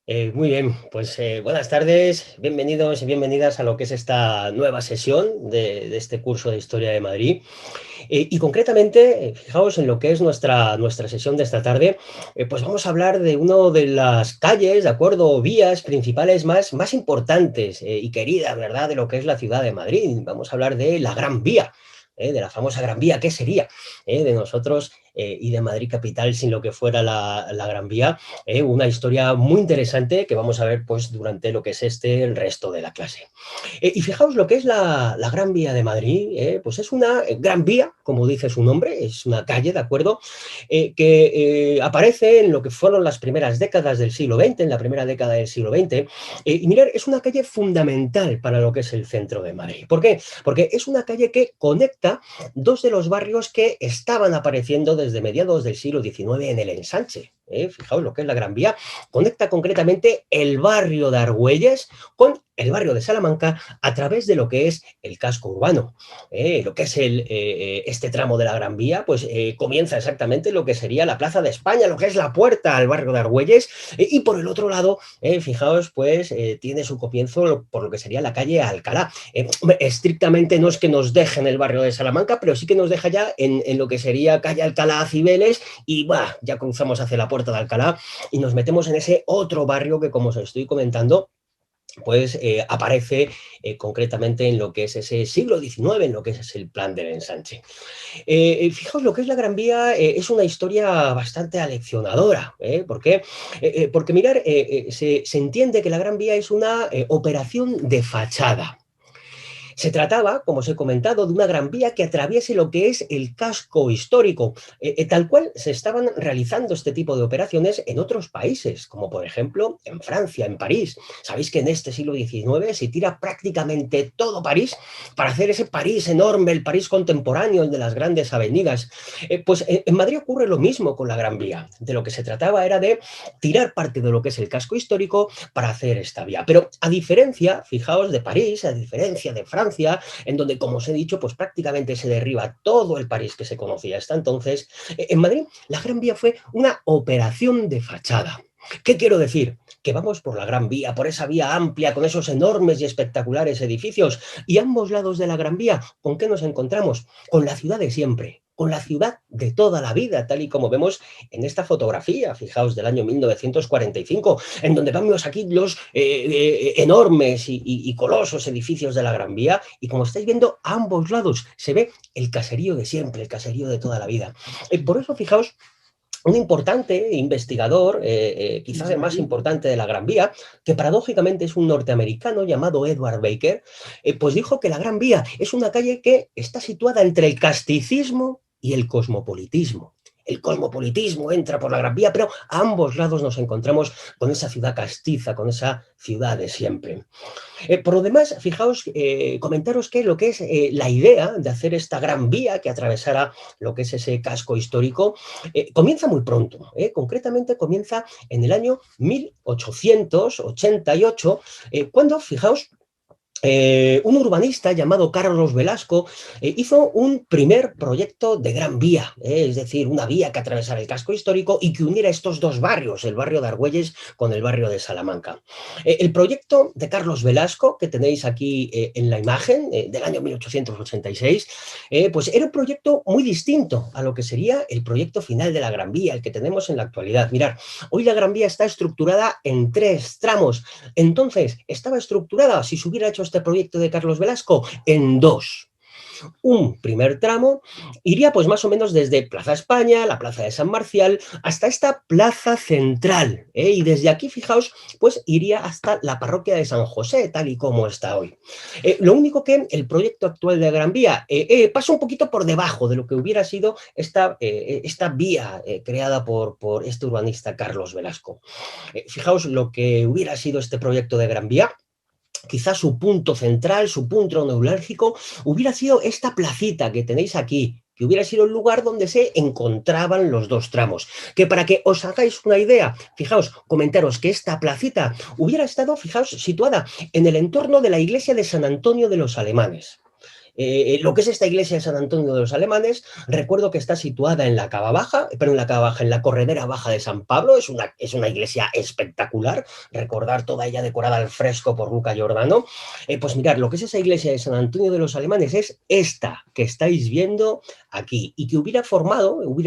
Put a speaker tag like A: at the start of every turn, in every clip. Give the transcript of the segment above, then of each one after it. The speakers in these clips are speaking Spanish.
A: Muy bien, pues buenas tardes, bienvenidos y bienvenidas a lo que es esta nueva sesión de este curso de Historia de Madrid. Y concretamente, fijaos en lo que es nuestra sesión de esta tarde, pues vamos a hablar de una de las calles, ¿de acuerdo? O vías principales más importantes y queridas, ¿verdad? De lo que es la ciudad de Madrid. Vamos a hablar de la Gran Vía. De la famosa Gran Vía, ¿qué sería de nosotros y de Madrid capital sin lo que fuera la Gran Vía? Una historia muy interesante que vamos a ver pues durante lo que es el resto de la clase. Y fijaos lo que es la Gran Vía de Madrid, pues es una gran vía, como dice su nombre, es una calle, ¿de acuerdo? Que aparece en lo que fueron las primeras décadas del siglo XX, en la primera década del siglo XX. Y mirar, es una calle fundamental para lo que es el centro de Madrid. ¿Por qué? Porque es una calle que conecta dos de los barrios que estaban apareciendo desde mediados del siglo XIX en el ensanche. Fijaos lo que es la Gran Vía, conecta concretamente el barrio de Argüelles con el barrio de Salamanca a través de lo que es el casco urbano. Lo que es este tramo de la Gran Vía, pues comienza exactamente lo que sería la Plaza de España, lo que es la puerta al barrio de Argüelles, y por el otro lado, fijaos, pues tiene su comienzo por lo que sería la calle Alcalá. Estrictamente no es que nos dejen el barrio de Salamanca, pero sí que nos deja ya en lo que sería calle Alcalá a Cibeles, y bah, ya cruzamos hacia la puerta de Alcalá y nos metemos en ese otro barrio que, como os estoy comentando, pues aparece concretamente en lo que es ese siglo XIX, en lo que es el plan del ensanche. Fijaos, lo que es la Gran Vía es una historia bastante aleccionadora. ¿Por qué? Porque mirar, se entiende que la Gran Vía es una operación de fachada. Se trataba, como os he comentado, de una gran vía que atraviese lo que es el casco histórico, tal cual se estaban realizando este tipo de operaciones en otros países, como por ejemplo en Francia, en París. Sabéis que en este siglo XIX se tira prácticamente todo París para hacer ese París enorme, el París contemporáneo, el de las grandes avenidas. Pues en Madrid ocurre lo mismo con la Gran Vía. De lo que se trataba era de tirar parte de lo que es el casco histórico para hacer esta vía. Pero a diferencia, fijaos, de París, a diferencia de Francia, en donde, como os he dicho, pues prácticamente se derriba todo el París que se conocía hasta entonces, en Madrid la Gran Vía fue una operación de fachada. ¿Qué quiero decir? Que vamos por la Gran Vía, por esa vía amplia, con esos enormes y espectaculares edificios, y a ambos lados de la Gran Vía, ¿con qué nos encontramos? Con la ciudad de siempre, con la ciudad de toda la vida, tal y como vemos en esta fotografía, fijaos, del año 1945, en donde vemos aquí los enormes y colosos edificios de la Gran Vía, y como estáis viendo, a ambos lados se ve el caserío de siempre, el caserío de toda la vida. Por eso, fijaos, un importante investigador, quizás el más importante de la Gran Vía, que paradójicamente es un norteamericano llamado Edward Baker, pues dijo que la Gran Vía es una calle que está situada entre el casticismo y el cosmopolitismo. El cosmopolitismo entra por la Gran Vía, pero a ambos lados nos encontramos con esa ciudad castiza, con esa ciudad de siempre. Por lo demás, fijaos, comentaros que lo que es la idea de hacer esta gran vía que atravesara lo que es ese casco histórico comienza muy pronto. Concretamente comienza en el año 1888, cuando, fijaos, un urbanista llamado Carlos Velasco hizo un primer proyecto de gran vía, es decir, una vía que atravesara el casco histórico y que uniera estos dos barrios, el barrio de Argüelles con el barrio de Salamanca. El proyecto de Carlos Velasco, que tenéis aquí en la imagen, del año 1886, pues era un proyecto muy distinto a lo que sería el proyecto final de la Gran Vía, el que tenemos en la actualidad. Mirad, hoy la Gran Vía está estructurada en tres tramos. Entonces, estaba estructurada, si se hubiera hecho este proyecto de Carlos Velasco, en dos. Un primer tramo iría pues más o menos desde Plaza España, la Plaza de San Marcial, hasta esta Plaza Central. Y desde aquí, fijaos, pues iría hasta la parroquia de San José, tal y como está hoy. Lo único que el proyecto actual de Gran Vía pasa un poquito por debajo de lo que hubiera sido esta vía creada por este urbanista Carlos Velasco. Fijaos lo que hubiera sido este proyecto de Gran Vía. Quizás su punto central, su punto neurálgico, hubiera sido esta placita que tenéis aquí, que hubiera sido el lugar donde se encontraban los dos tramos. Que para que os hagáis una idea, fijaos, comentaros que esta placita hubiera estado, fijaos, situada en el entorno de la iglesia de San Antonio de los Alemanes. Lo que es esta iglesia de San Antonio de los Alemanes, recuerdo que está situada en la Cava Baja, pero en la Cava Baja, en la corredera baja de San Pablo, es una iglesia espectacular, recordar toda ella decorada al fresco por Luca Giordano. Pues mirad, lo que es esa iglesia de San Antonio de los Alemanes es esta que estáis viendo aquí y que hubiera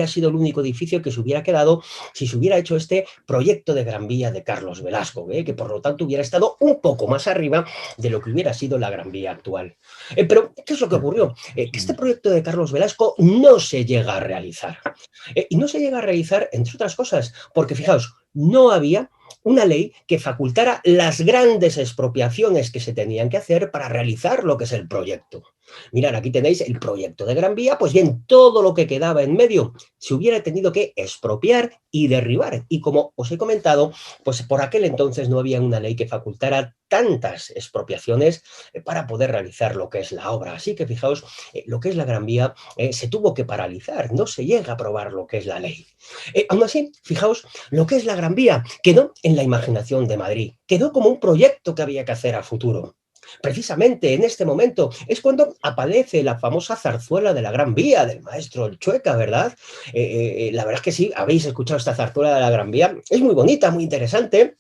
A: sido el único edificio que se hubiera quedado si se hubiera hecho este proyecto de Gran Vía de Carlos Velasco, que por lo tanto hubiera estado un poco más arriba de lo que hubiera sido la Gran Vía actual. Pero, ¿qué es lo que ocurrió? Que este proyecto de Carlos Velasco no se llega a realizar. Y no se llega a realizar, entre otras cosas, porque fijaos, no había una ley que facultara las grandes expropiaciones que se tenían que hacer para realizar lo que es el proyecto. Mirad, aquí tenéis el proyecto de Gran Vía, pues bien, todo lo que quedaba en medio se hubiera tenido que expropiar y derribar. Y como os he comentado, pues por aquel entonces no había una ley que facultara tantas expropiaciones para poder realizar lo que es la obra. Así que fijaos, lo que es la Gran Vía se tuvo que paralizar, no se llega a aprobar lo que es la ley. Aún así, fijaos, lo que es la Gran Vía quedó en la imaginación de Madrid, quedó como un proyecto que había que hacer a futuro. Precisamente en este momento es cuando aparece la famosa zarzuela de la Gran Vía del maestro El Chueca, ¿verdad? La verdad es que sí, habéis escuchado esta zarzuela de la Gran Vía, es muy bonita, muy interesante.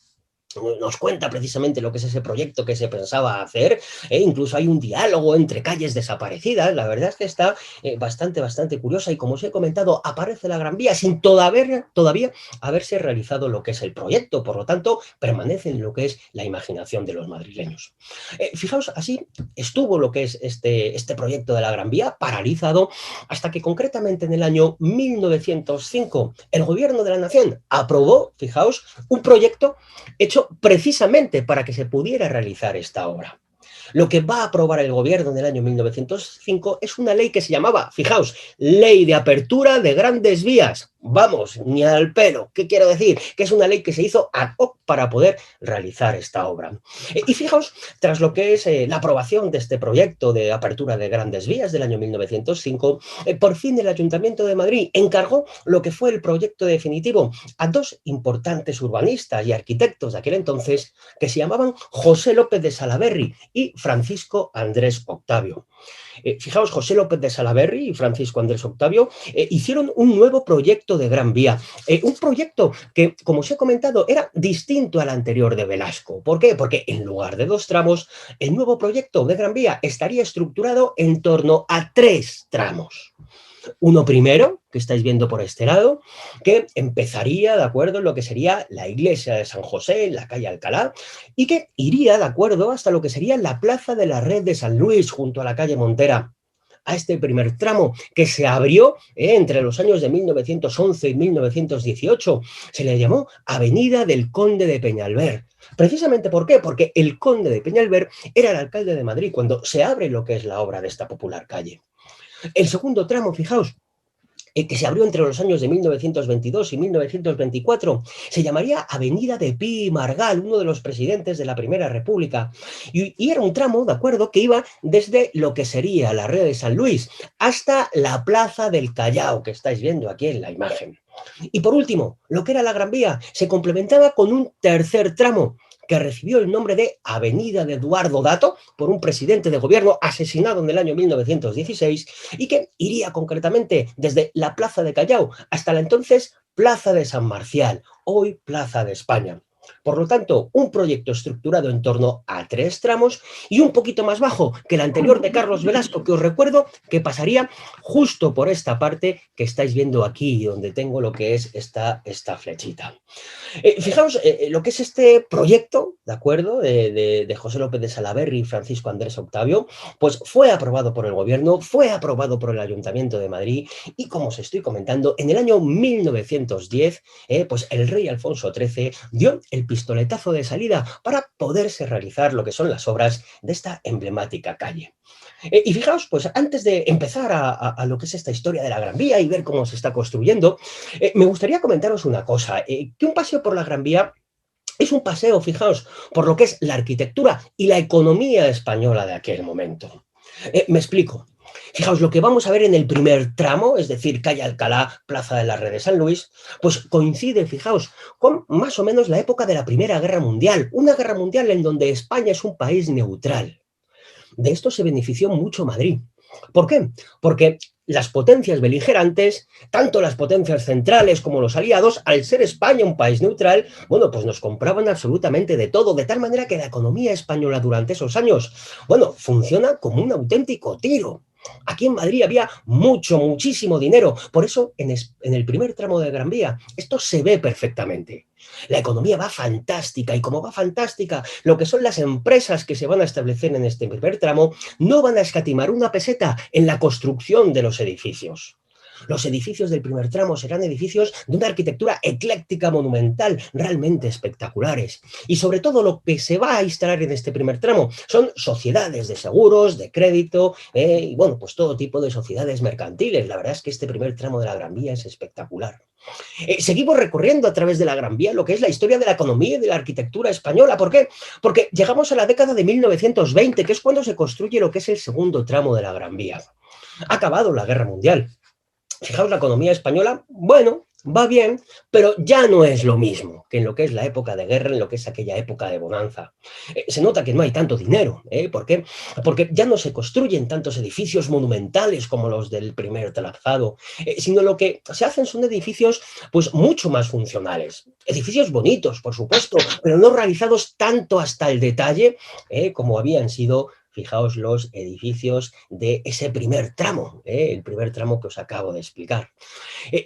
A: Nos cuenta precisamente lo que es ese proyecto que se pensaba hacer, incluso hay un diálogo entre calles desaparecidas, la verdad es que está bastante curiosa y como os he comentado, aparece la Gran Vía sin todavía haberse realizado lo que es el proyecto, por lo tanto, permanece en lo que es la imaginación de los madrileños. Fijaos, así estuvo lo que es este proyecto de la Gran Vía paralizado hasta que concretamente en el año 1905 el gobierno de la nación aprobó, fijaos, un proyecto hecho precisamente para que se pudiera realizar esta obra. Lo que va a aprobar el gobierno en el año 1905 es una ley que se llamaba, fijaos, Ley de Apertura de Grandes Vías. Vamos, ni al pelo. ¿Qué quiero decir? Que es una ley que se hizo ad hoc para poder realizar esta obra. Y fijaos, tras lo que es la aprobación de este proyecto de apertura de Grandes Vías del año 1905, por fin el Ayuntamiento de Madrid encargó lo que fue el proyecto definitivo a dos importantes urbanistas y arquitectos de aquel entonces que se llamaban José López de Salaverry y Francisco Andrés Octavio. Fijaos, José López de Salaverry y Francisco Andrés Octavio hicieron un nuevo proyecto de Gran Vía, un proyecto que, como os he comentado, era distinto al anterior de Velasco. ¿Por qué? Porque en lugar de dos tramos, el nuevo proyecto de Gran Vía estaría estructurado en torno a tres tramos. Uno primero, que estáis viendo por este lado, que empezaría, de acuerdo, en lo que sería la iglesia de San José, en la calle Alcalá, y que iría, de acuerdo, hasta lo que sería la plaza de la Red de San Luis, junto a la calle Montera. A este primer tramo que se abrió entre los años de 1911 y 1918, se le llamó Avenida del Conde de Peñalver. Precisamente, ¿por qué? Porque el Conde de Peñalver era el alcalde de Madrid cuando se abre lo que es la obra de esta popular calle. El segundo tramo, fijaos, que se abrió entre los años de 1922 y 1924, se llamaría Avenida de Pi y Margall, uno de los presidentes de la Primera República, y era un tramo, de acuerdo, que iba desde lo que sería la Red de San Luis hasta la Plaza del Callao, que estáis viendo aquí en la imagen. Y por último, lo que era la Gran Vía se complementaba con un tercer tramo, que recibió el nombre de Avenida de Eduardo Dato por un presidente de gobierno asesinado en el año 1916 y que iría concretamente desde la Plaza de Callao hasta la entonces Plaza de San Marcial, hoy Plaza de España. Por lo tanto, un proyecto estructurado en torno a tres tramos y un poquito más bajo que el anterior de Carlos Velasco, que os recuerdo que pasaría justo por esta parte que estáis viendo aquí, donde tengo lo que es esta flechita. Fijaos, lo que es este proyecto, ¿de acuerdo?, de José López de Salaverry y Francisco Andrés Octavio, pues fue aprobado por el gobierno, fue aprobado por el Ayuntamiento de Madrid y, como os estoy comentando, en el año 1910, pues el rey Alfonso XIII dio el pistoletazo de salida para poderse realizar lo que son las obras de esta emblemática calle. Y fijaos, pues antes de empezar a lo que es esta historia de la Gran Vía y ver cómo se está construyendo, me gustaría comentaros una cosa, que un paseo por la Gran Vía es un paseo, fijaos, por lo que es la arquitectura y la economía española de aquel momento. Me explico. Fijaos, lo que vamos a ver en el primer tramo, es decir, calle Alcalá, Plaza de la Red de San Luis, pues coincide, fijaos, con más o menos la época de la Primera Guerra Mundial, una guerra mundial en donde España es un país neutral. De esto se benefició mucho Madrid. ¿Por qué? Porque las potencias beligerantes, tanto las potencias centrales como los aliados, al ser España un país neutral, bueno, pues nos compraban absolutamente de todo, de tal manera que la economía española durante esos años, bueno, funciona como un auténtico tiro. Aquí en Madrid había muchísimo dinero. Por eso, en el primer tramo de Gran Vía, esto se ve perfectamente. La economía va fantástica y como va fantástica, lo que son las empresas que se van a establecer en este primer tramo no van a escatimar una peseta en la construcción de los edificios. Los edificios del primer tramo serán edificios de una arquitectura ecléctica monumental, realmente espectaculares. Y sobre todo lo que se va a instalar en este primer tramo son sociedades de seguros, de crédito, y bueno, pues todo tipo de sociedades mercantiles. La verdad es que este primer tramo de la Gran Vía es espectacular. Seguimos recorriendo a través de la Gran Vía lo que es la historia de la economía y de la arquitectura española. ¿Por qué? Porque llegamos a la década de 1920, que es cuando se construye lo que es el segundo tramo de la Gran Vía. Ha acabado la Guerra Mundial. Fijaos, la economía española, bueno, va bien, pero ya no es lo mismo que en lo que es la época de guerra, en lo que es aquella época de bonanza. Se nota que no hay tanto dinero. ¿Por qué? Porque ya no se construyen tantos edificios monumentales como los del primer trazado, sino lo que se hacen son edificios pues mucho más funcionales. Edificios bonitos, por supuesto, pero no realizados tanto hasta el detalle como habían sido. Fijaos los edificios de ese primer tramo, el primer tramo que os acabo de explicar.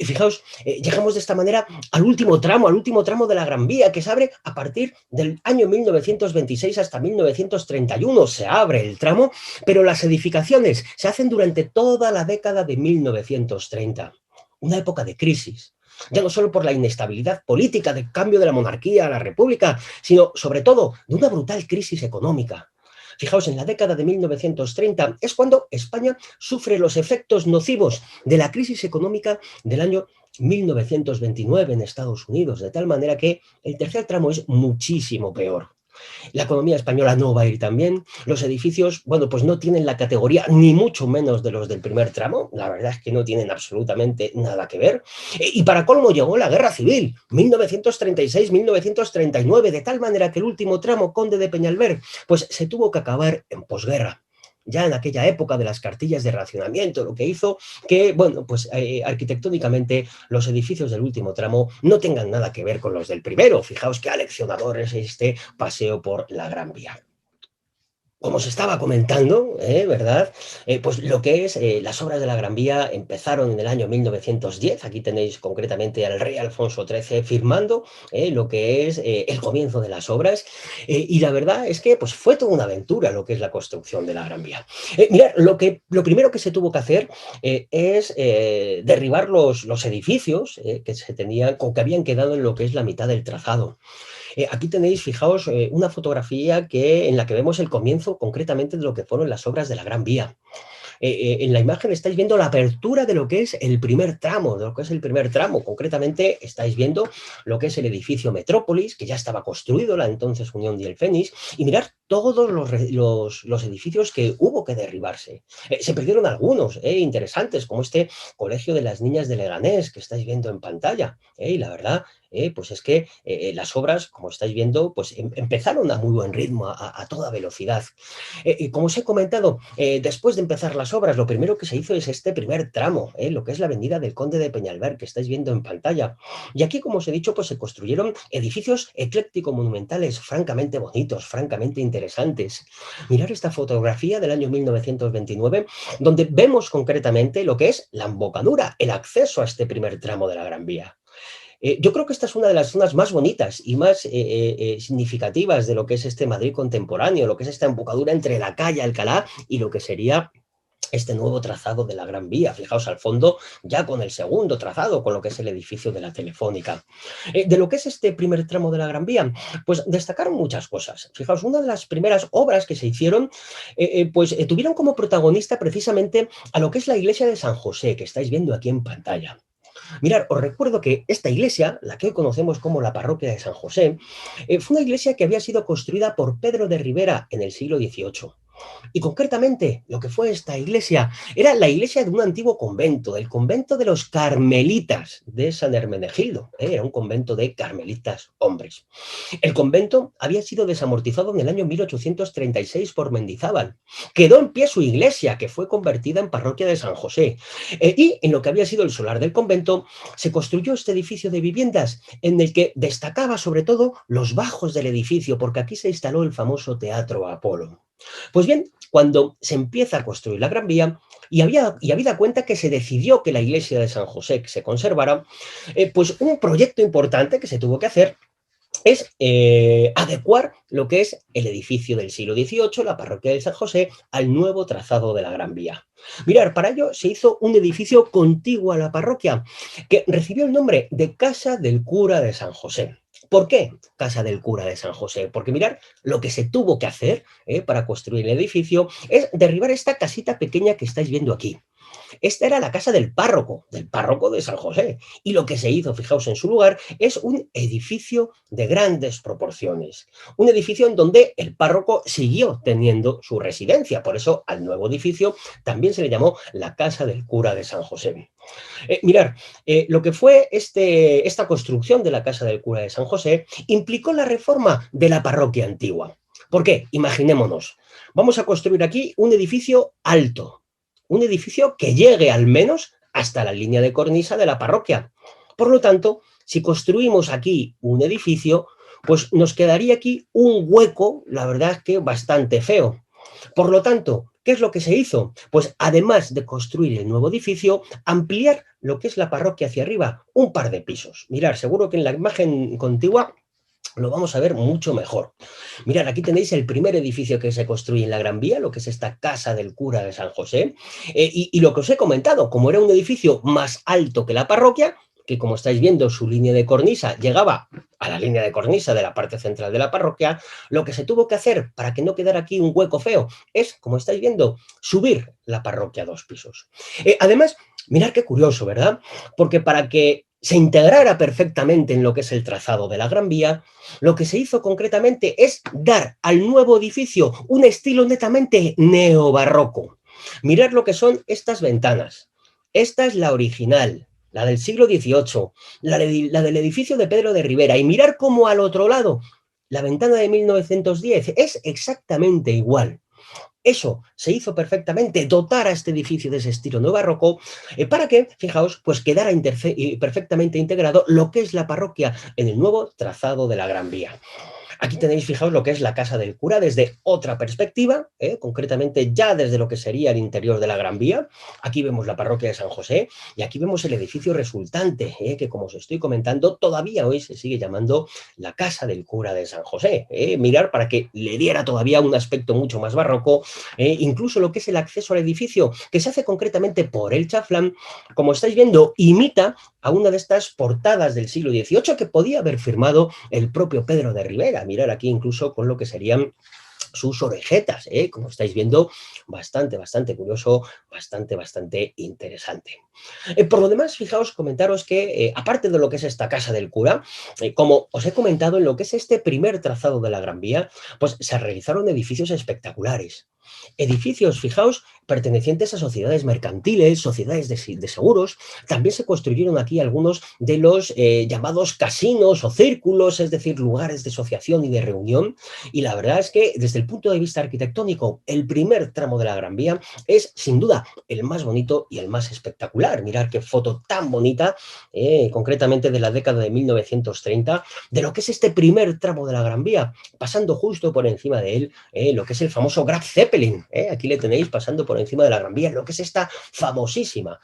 A: Fijaos, llegamos de esta manera al último tramo de la Gran Vía, que se abre a partir del año 1926 hasta 1931. Se abre el tramo, pero las edificaciones se hacen durante toda la década de 1930. Una época de crisis, ya no solo por la inestabilidad política de cambio de la monarquía a la república, sino sobre todo de una brutal crisis económica. Fijaos, en la década de 1930 es cuando España sufre los efectos nocivos de la crisis económica del año 1929 en Estados Unidos, de tal manera que el tercer tramo es muchísimo peor. La economía española no va a ir tan bien. Los edificios, bueno, pues no tienen la categoría ni mucho menos de los del primer tramo. La verdad es que no tienen absolutamente nada que ver. Y para colmo llegó la Guerra Civil, 1936-1939, de tal manera que el último tramo, Conde de Peñalver, pues se tuvo que acabar en posguerra. Ya en aquella época de las cartillas de racionamiento, lo que hizo que, bueno, pues arquitectónicamente los edificios del último tramo no tengan nada que ver con los del primero. Fijaos qué aleccionador es este paseo por la Gran Vía. Como os estaba comentando, ¿verdad? Pues lo que es las obras de la Gran Vía empezaron en el año 1910. Aquí tenéis concretamente al rey Alfonso XIII firmando lo que es el comienzo de las obras. Y la verdad es que pues, fue toda una aventura lo que es la construcción de la Gran Vía. Mirad, lo primero que se tuvo que hacer es derribar los edificios que se tenían, o que habían quedado en lo que es la mitad del trazado. Aquí tenéis, fijaos, una fotografía en la que vemos el comienzo concretamente de lo que fueron las obras de la Gran Vía. En la imagen estáis viendo la apertura de lo que es el primer tramo, de lo que es el primer tramo. Concretamente estáis viendo lo que es el edificio Metrópolis, que ya estaba construido, la entonces Unión de el Fénix, y mirad todos los edificios que hubo que derribarse. Se perdieron algunos interesantes, como este Colegio de las Niñas de Leganés, que estáis viendo en pantalla. Y la verdad, pues es que las obras, como estáis viendo, pues empezaron a muy buen ritmo, a toda velocidad. Como os he comentado, después de empezar las obras, lo primero que se hizo es este primer tramo, lo que es la avenida del Conde de Peñalver, que estáis viendo en pantalla. Y aquí, como os he dicho, pues se construyeron edificios ecléctico-monumentales, francamente bonitos, francamente interesantes. Mirad esta fotografía del año 1929, donde vemos concretamente lo que es la embocadura, el acceso a este primer tramo de la Gran Vía. Yo creo que esta es una de las zonas más bonitas y más significativas de lo que es este Madrid contemporáneo, lo que es esta embocadura entre la calle Alcalá y lo que sería este nuevo trazado de la Gran Vía. Fijaos al fondo, ya con el segundo trazado, con lo que es el edificio de la Telefónica. De lo que es este primer tramo de la Gran Vía, pues destacaron muchas cosas. Fijaos, una de las primeras obras que se hicieron, tuvieron como protagonista precisamente a lo que es la iglesia de San José, que estáis viendo aquí en pantalla. Mirad, os recuerdo que esta iglesia, la que hoy conocemos como la parroquia de San José, fue una iglesia que había sido construida por Pedro de Rivera en el siglo XVIII. Y concretamente, lo que fue esta iglesia era la iglesia de un antiguo convento, del convento de los carmelitas de San Hermenegildo. Era un convento de carmelitas hombres. El convento había sido desamortizado en el año 1836 por Mendizábal. Quedó en pie su iglesia, que fue convertida en parroquia de San José. Y en lo que había sido el solar del convento, se construyó este edificio de viviendas, en el que destacaba sobre todo los bajos del edificio, porque aquí se instaló el famoso Teatro Apolo. Pues bien, cuando se empieza a construir la Gran Vía, habida cuenta que se decidió que la iglesia de San José se conservara, pues un proyecto importante que se tuvo que hacer es adecuar lo que es el edificio del siglo XVIII, la parroquia de San José, al nuevo trazado de la Gran Vía. Mirar, para ello se hizo un edificio contiguo a la parroquia, que recibió el nombre de Casa del Cura de San José. ¿Por qué Casa del Cura de San José? Porque mirar, lo que se tuvo que hacer para construir el edificio es derribar esta casita pequeña que estáis viendo aquí. Esta era la casa del párroco de San José. Y lo que se hizo, fijaos, en su lugar, es un edificio de grandes proporciones. Un edificio en donde el párroco siguió teniendo su residencia. Por eso al nuevo edificio también se le llamó la casa del cura de San José. Mirar, lo que fue esta construcción de la casa del cura de San José implicó la reforma de la parroquia antigua. ¿Por qué? Imaginémonos. Vamos a construir aquí un edificio alto, un edificio que llegue al menos hasta la línea de cornisa de la parroquia. Por lo tanto, si construimos aquí un edificio, pues nos quedaría aquí un hueco, la verdad es que bastante feo. Por lo tanto, ¿qué es lo que se hizo? Pues además de construir el nuevo edificio, ampliar lo que es la parroquia hacia arriba, un par de pisos. Mirad, seguro que en la imagen contigua lo vamos a ver mucho mejor. Mirad, aquí tenéis el primer edificio que se construye en la Gran Vía, lo que es esta casa del cura de San José, y lo que os he comentado, como era un edificio más alto que la parroquia, que como estáis viendo su línea de cornisa llegaba a la línea de cornisa de la parte central de la parroquia, lo que se tuvo que hacer para que no quedara aquí un hueco feo es, como estáis viendo, subir la parroquia a 2 pisos. Además, mirad qué curioso, ¿verdad? Porque para que se integrara perfectamente en lo que es el trazado de la Gran Vía, lo que se hizo concretamente es dar al nuevo edificio un estilo netamente neobarroco. Mirad lo que son estas ventanas. Esta es la original, la del siglo XVIII, la del edificio de Pedro de Rivera, y mirar cómo al otro lado, la ventana de 1910 es exactamente igual. Eso se hizo perfectamente, dotar a este edificio de ese estilo neobarroco, para que, fijaos, pues quedara perfectamente integrado lo que es la parroquia en el nuevo trazado de la Gran Vía. Aquí tenéis, fijaos, lo que es la casa del cura desde otra perspectiva, concretamente ya desde lo que sería el interior de la Gran Vía. Aquí vemos la parroquia de San José y aquí vemos el edificio resultante, que como os estoy comentando, todavía hoy se sigue llamando la casa del cura de San José. Mirar para que le diera todavía un aspecto mucho más barroco, incluso lo que es el acceso al edificio, que se hace concretamente por el chaflán, como estáis viendo, imita a una de estas portadas del siglo XVIII que podía haber firmado el propio Pedro de Rivera. Mirar aquí incluso con lo que serían sus orejetas, como estáis viendo, bastante curioso, bastante interesante. Por lo demás, fijaos, comentaros que, aparte de lo que es esta casa del cura, como os he comentado, en lo que es este primer trazado de la Gran Vía, pues se realizaron edificios espectaculares. Edificios, fijaos, pertenecientes a sociedades mercantiles, sociedades de seguros. También se construyeron aquí algunos de los llamados casinos o círculos, es decir, lugares de asociación y de reunión. Y la verdad es que, desde el punto de vista arquitectónico, el primer tramo de la Gran Vía es, sin duda, el más bonito y el más espectacular. Mirad qué foto tan bonita, concretamente de la década de 1930, de lo que es este primer tramo de la Gran Vía, pasando justo por encima de él lo que es el famoso Graf Zeppelin. Aquí le tenéis pasando por encima de la Gran Vía, lo que es esta famosísima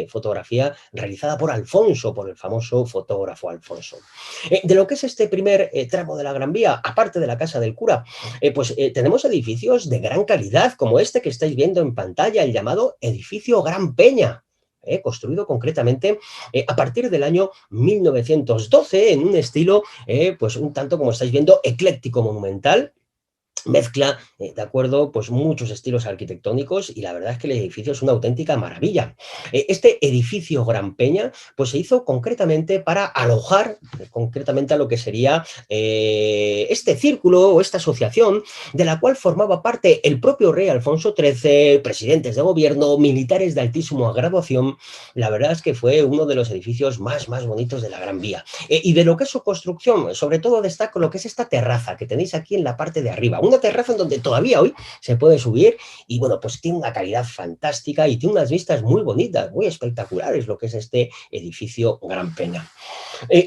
A: fotografía realizada por Alfonso, por el famoso fotógrafo Alfonso. De lo que es este primer tramo de la Gran Vía, aparte de la casa del cura, pues tenemos edificios de gran calidad, como este que estáis viendo en pantalla, el llamado edificio Gran Peña. Construido concretamente a partir del año 1912 en un estilo, pues un tanto, como estáis viendo, ecléctico monumental, mezcla, ¿de acuerdo? Pues muchos estilos arquitectónicos y la verdad es que el edificio es una auténtica maravilla. Este edificio Gran Peña, pues se hizo concretamente para alojar, concretamente a lo que sería este círculo o esta asociación de la cual formaba parte el propio rey Alfonso XIII, presidentes de gobierno, militares de altísima graduación. La verdad es que fue uno de los edificios más bonitos de la Gran Vía. Y de lo que es su construcción, sobre todo destaco lo que es esta terraza que tenéis aquí en la parte de arriba. Una terraza en donde todavía hoy se puede subir y bueno, pues tiene una calidad fantástica y tiene unas vistas muy bonitas, muy espectaculares lo que es este edificio Gran Peña.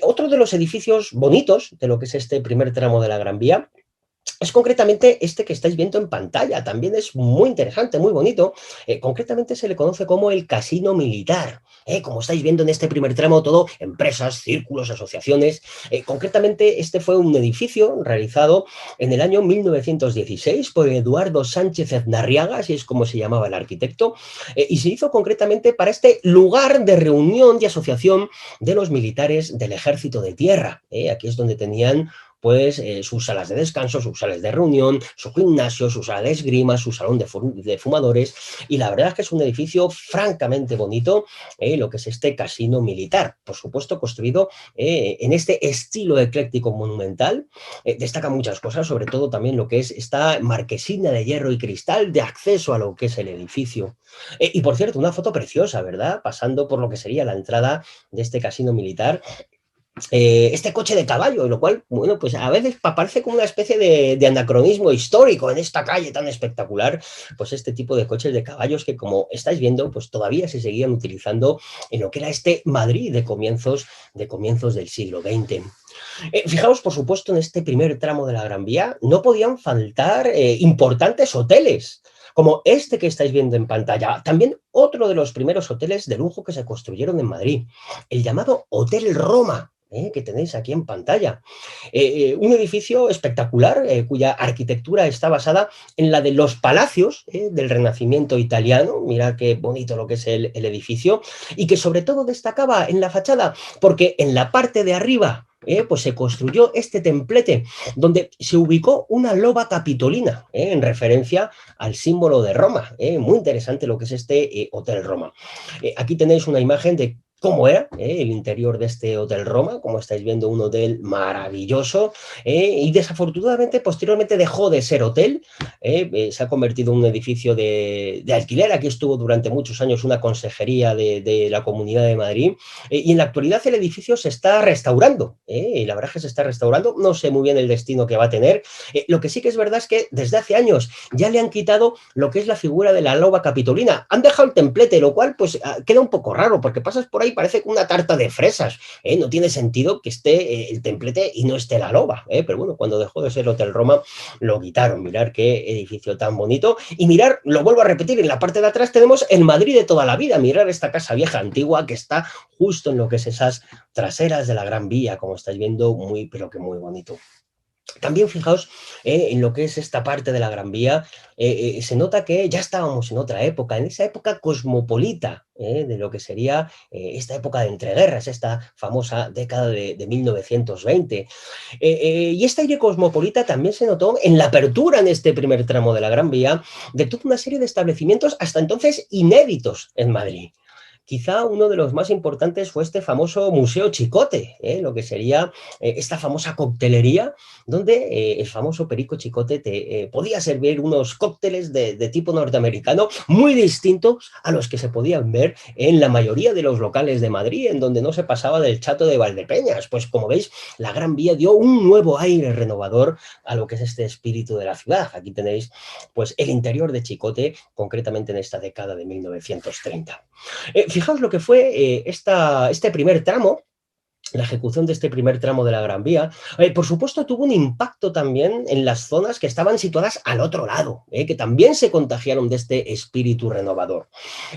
A: Otro de los edificios bonitos de lo que es este primer tramo de la Gran Vía es concretamente este que estáis viendo en pantalla. También es muy interesante, muy bonito. Concretamente se le conoce como el Casino Militar. Como estáis viendo en este primer tramo, todo empresas, círculos, asociaciones. Concretamente, este fue un edificio realizado en el año 1916 por Eduardo Sánchez Aznarriaga, así es como se llamaba el arquitecto, y se hizo concretamente para este lugar de reunión y asociación de los militares del Ejército de Tierra. Aquí es donde tenían pues sus salas de descanso, sus salas de reunión, su gimnasio, su sala de esgrima, su salón de fumadores, y la verdad es que es un edificio francamente bonito, lo que es este casino militar, por supuesto construido en este estilo ecléctico monumental. Destaca muchas cosas, sobre todo también lo que es esta marquesina de hierro y cristal de acceso a lo que es el edificio. Y por cierto, una foto preciosa, ¿verdad? Pasando por lo que sería la entrada de este casino militar, este coche de caballo, lo cual, bueno, pues a veces parece como una especie de anacronismo histórico en esta calle tan espectacular, pues este tipo de coches de caballos que, como estáis viendo, pues todavía se seguían utilizando en lo que era este Madrid de comienzos del siglo XX. Fijaos, por supuesto, en este primer tramo de la Gran Vía no podían faltar importantes hoteles, como este que estáis viendo en pantalla. También otro de los primeros hoteles de lujo que se construyeron en Madrid, el llamado Hotel Roma, que tenéis aquí en pantalla. Un edificio espectacular cuya arquitectura está basada en la de los palacios del Renacimiento italiano. Mirad qué bonito lo que es el edificio, y que sobre todo destacaba en la fachada porque en la parte de arriba pues se construyó este templete donde se ubicó una loba capitolina, en referencia al símbolo de Roma. Muy interesante lo que es este Hotel Roma. Aquí tenéis una imagen de cómo era el interior de este Hotel Roma. Como estáis viendo, un hotel maravilloso, y desafortunadamente posteriormente dejó de ser hotel, se ha convertido en un edificio de alquiler. Aquí estuvo durante muchos años una consejería de la Comunidad de Madrid, y en la actualidad el edificio se está restaurando, y la verdad es que se está restaurando. No sé muy bien el destino que va a tener. Lo que sí que es verdad es que desde hace años ya le han quitado lo que es la figura de la loba capitolina. Han dejado el templete, lo cual pues queda un poco raro, porque pasas por ahí, parece una tarta de fresas. No tiene sentido que esté el templete y no esté la loba. Pero bueno, cuando dejó de ser Hotel Roma, lo quitaron. Mirar qué edificio tan bonito. Y mirar, lo vuelvo a repetir, en la parte de atrás tenemos el Madrid de toda la vida. Mirar esta casa vieja antigua que está justo en lo que es esas traseras de la Gran Vía, como estáis viendo, muy, pero que muy bonito. También fijaos en lo que es esta parte de la Gran Vía. Se nota que ya estábamos en otra época, en esa época cosmopolita, de lo que sería esta época de entreguerras, esta famosa década de 1920. Y este aire cosmopolita también se notó en la apertura en este primer tramo de la Gran Vía de toda una serie de establecimientos hasta entonces inéditos en Madrid. Quizá uno de los más importantes fue este famoso Museo Chicote, lo que sería esta famosa coctelería, donde el famoso Perico Chicote te podía servir unos cócteles de tipo norteamericano muy distintos a los que se podían ver en la mayoría de los locales de Madrid, en donde no se pasaba del Chato de Valdepeñas. Pues como veis, la Gran Vía dio un nuevo aire renovador a lo que es este espíritu de la ciudad. Aquí tenéis pues el interior de Chicote, concretamente en esta década de 1930. Fijaos lo que fue este primer tramo, la ejecución de este primer tramo de la Gran Vía. Por supuesto, tuvo un impacto también en las zonas que estaban situadas al otro lado, que también se contagiaron de este espíritu renovador.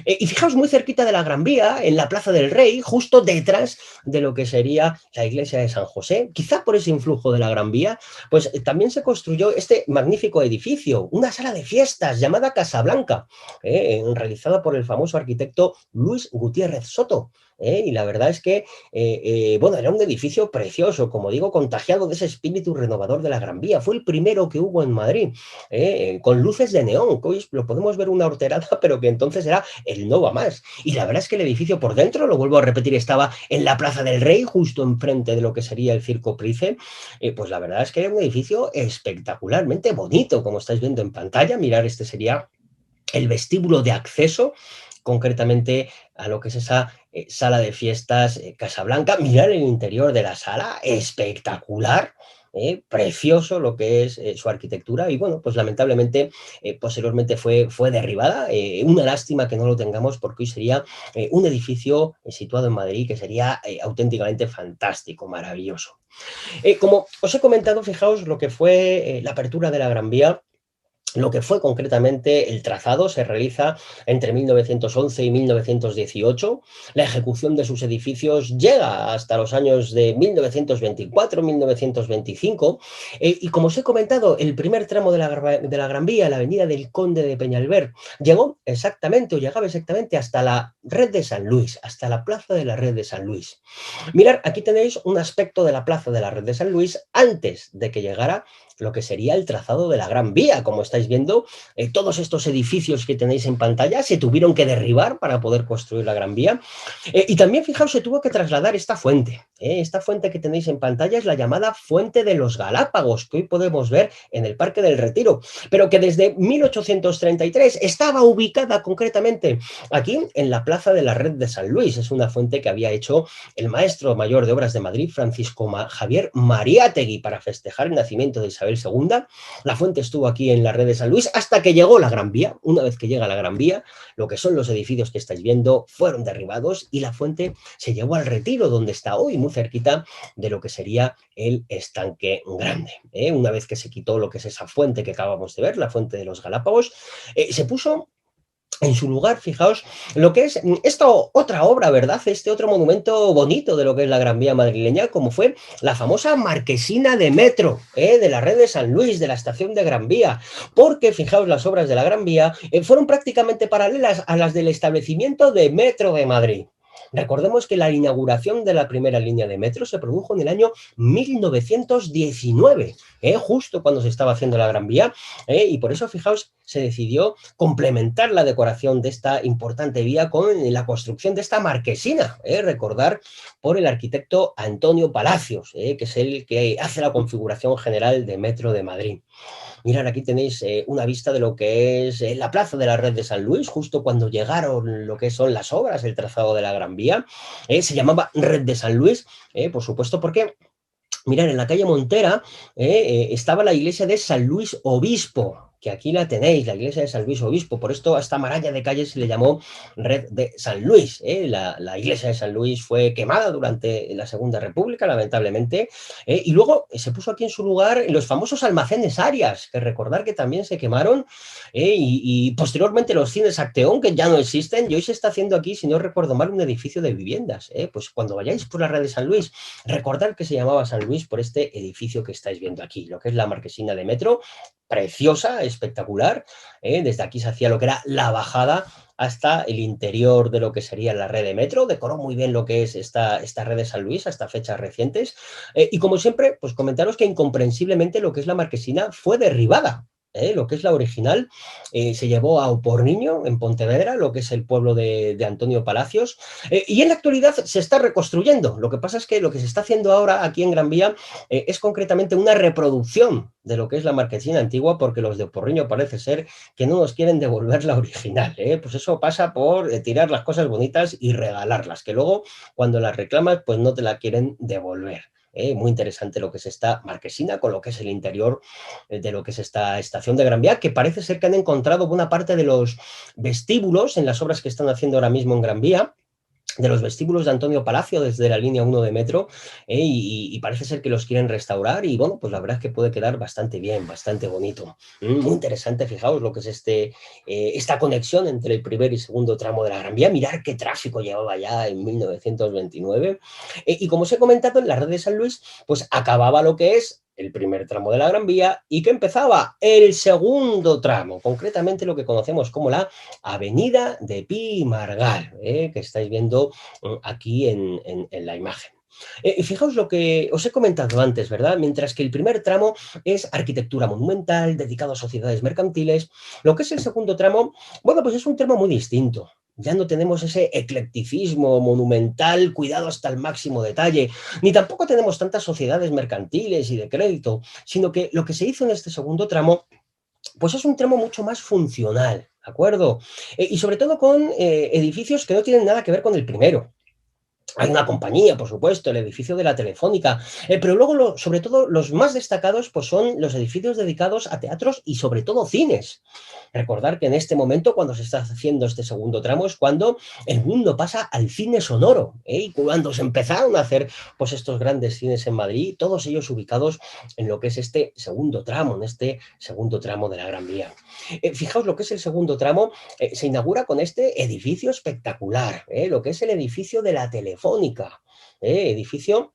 A: Y fijaos, muy cerquita de la Gran Vía, en la Plaza del Rey, justo detrás de lo que sería la iglesia de San José, quizá por ese influjo de la Gran Vía, pues también se construyó este magnífico edificio, una sala de fiestas llamada Casablanca, realizada por el famoso arquitecto Luis Gutiérrez Soto. Y la verdad es que, bueno, era un edificio precioso, como digo, contagiado de ese espíritu renovador de la Gran Vía. Fue el primero que hubo en Madrid, con luces de neón, que hoy lo podemos ver una horterada, pero que entonces era el no va más. Y la verdad es que el edificio por dentro, lo vuelvo a repetir, estaba en la Plaza del Rey, justo enfrente de lo que sería el Circo Price. Pues la verdad es que era un edificio espectacularmente bonito, como estáis viendo en pantalla. Mirar, este sería el vestíbulo de acceso, concretamente a lo que es esa sala de fiestas Casablanca. Mirar el interior de la sala, espectacular. Precioso lo que es su arquitectura y bueno, pues lamentablemente posteriormente fue derribada. Una lástima que no lo tengamos porque hoy sería un edificio situado en Madrid que sería auténticamente fantástico, maravilloso. Como os he comentado, fijaos lo que fue la apertura de la Gran Vía. Lo que fue concretamente el trazado se realiza entre 1911 y 1918. La ejecución de sus edificios llega hasta los años de 1924-1925. Y como os he comentado, el primer tramo de la Gran Vía, la avenida del Conde de Peñalver, llegó exactamente o llegaba exactamente hasta la Red de San Luis, hasta la plaza de la Red de San Luis. Mirad, aquí tenéis un aspecto de la plaza de la Red de San Luis antes de que llegara lo que sería el trazado de la Gran Vía. Como estáis viendo, todos estos edificios que tenéis en pantalla se tuvieron que derribar para poder construir la Gran Vía. Y también, fijaos, se tuvo que trasladar esta fuente. Esta fuente que tenéis en pantalla es la llamada Fuente de los Galápagos, que hoy podemos ver en el Parque del Retiro, pero que desde 1833 estaba ubicada concretamente aquí en la plaza de la Red de San Luis. Es una fuente que había hecho el maestro mayor de obras de Madrid, Francisco Javier Mariátegui, para festejar el nacimiento de Isabel II. La fuente estuvo aquí en la Red de San Luis hasta que llegó la Gran Vía. Una vez que llega la Gran Vía, lo que son los edificios que estáis viendo fueron derribados y la fuente se llevó al Retiro, donde está hoy, muy cerquita de lo que sería el Estanque Grande. Una vez que se quitó lo que es esa fuente que acabamos de ver, la Fuente de los Galápagos, se puso en su lugar, fijaos, lo que es esta otra obra, ¿verdad? Este otro monumento bonito de lo que es la Gran Vía madrileña, como fue la famosa marquesina de metro, de la Red de San Luis, de la estación de Gran Vía, porque, fijaos, las obras de la Gran Vía fueron prácticamente paralelas a las del establecimiento de Metro de Madrid. Recordemos que la inauguración de la primera línea de metro se produjo en el año 1919, justo cuando se estaba haciendo la Gran Vía, y por eso, fijaos, se decidió complementar la decoración de esta importante vía con la construcción de esta marquesina, recordar por el arquitecto Antonio Palacios, que es el que hace la configuración general de Metro de Madrid. Mirad, aquí tenéis una vista de lo que es la plaza de la Red de San Luis, justo cuando llegaron lo que son las obras, el trazado de la Gran Vía. Se llamaba Red de San Luis, por supuesto, porque mirad, en la calle Montera estaba la iglesia de San Luis Obispo, que aquí la tenéis, la iglesia de San Luis Obispo. Por esto a esta maraña de calles se le llamó Red de San Luis. La iglesia de San Luis fue quemada durante la Segunda República, lamentablemente, y luego se puso aquí en su lugar los famosos almacenes Arias, que recordar que también se quemaron, y posteriormente los cines Acteón, que ya no existen, y hoy se está haciendo aquí, si no recuerdo mal, un edificio de viviendas. Pues cuando vayáis por la Red de San Luis, recordad que se llamaba San Luis por este edificio que estáis viendo aquí, lo que es la marquesina de metro, preciosa, espectacular. Desde aquí se hacía lo que era la bajada hasta el interior de lo que sería la red de metro. Decoró muy bien lo que es esta red de San Luis hasta fechas recientes. Y como siempre, pues comentaros que incomprensiblemente lo que es la marquesina fue derribada. Lo que es la original se llevó a Oporniño, en Pontevedra, lo que es el pueblo de Antonio Palacios, y en la actualidad se está reconstruyendo. Lo que pasa es que lo que se está haciendo ahora aquí en Gran Vía es concretamente una reproducción de lo que es la marquesina antigua, porque los de Oporriño parece ser que no nos quieren devolver la original. Pues eso pasa por tirar las cosas bonitas y regalarlas, que luego cuando las reclamas pues no te la quieren devolver. Muy interesante lo que es esta marquesina con lo que es el interior de lo que es esta estación de Gran Vía, que parece ser que han encontrado buena parte de los vestíbulos en las obras que están haciendo ahora mismo en Gran Vía, de los vestíbulos de Antonio Palacio desde la línea 1 de metro, y parece ser que los quieren restaurar y bueno, pues la verdad es que puede quedar bastante bien, bastante bonito. Muy interesante, fijaos lo que es esta conexión entre el primer y segundo tramo de la Gran Vía. Mirar qué tráfico llevaba ya en 1929. Y como os he comentado, en la Red de San Luis, pues acababa lo que es el primer tramo de la Gran Vía y que empezaba el segundo tramo, concretamente lo que conocemos como la Avenida de Pi y Margall, que estáis viendo aquí en la imagen. Y fijaos lo que os he comentado antes, ¿verdad? Mientras que el primer tramo es arquitectura monumental, dedicado a sociedades mercantiles, lo que es el segundo tramo, bueno, pues es un tramo muy distinto. Ya no tenemos ese eclecticismo monumental, cuidado hasta el máximo detalle, ni tampoco tenemos tantas sociedades mercantiles y de crédito, sino que lo que se hizo en este segundo tramo, pues es un tramo mucho más funcional, ¿de acuerdo? Y sobre todo con edificios que no tienen nada que ver con el primero. Hay una compañía, por supuesto, el edificio de la Telefónica, pero luego, sobre todo, los más destacados pues son los edificios dedicados a teatros y sobre todo cines. Recordar que en este momento, cuando se está haciendo este segundo tramo, es cuando el mundo pasa al cine sonoro, y cuando se empezaron a hacer pues estos grandes cines en Madrid, todos ellos ubicados en lo que es este segundo tramo, en este segundo tramo de la Gran Vía. Fijaos lo que es el segundo tramo, se inaugura con este edificio espectacular, lo que es el edificio de la Telefónica, edificio,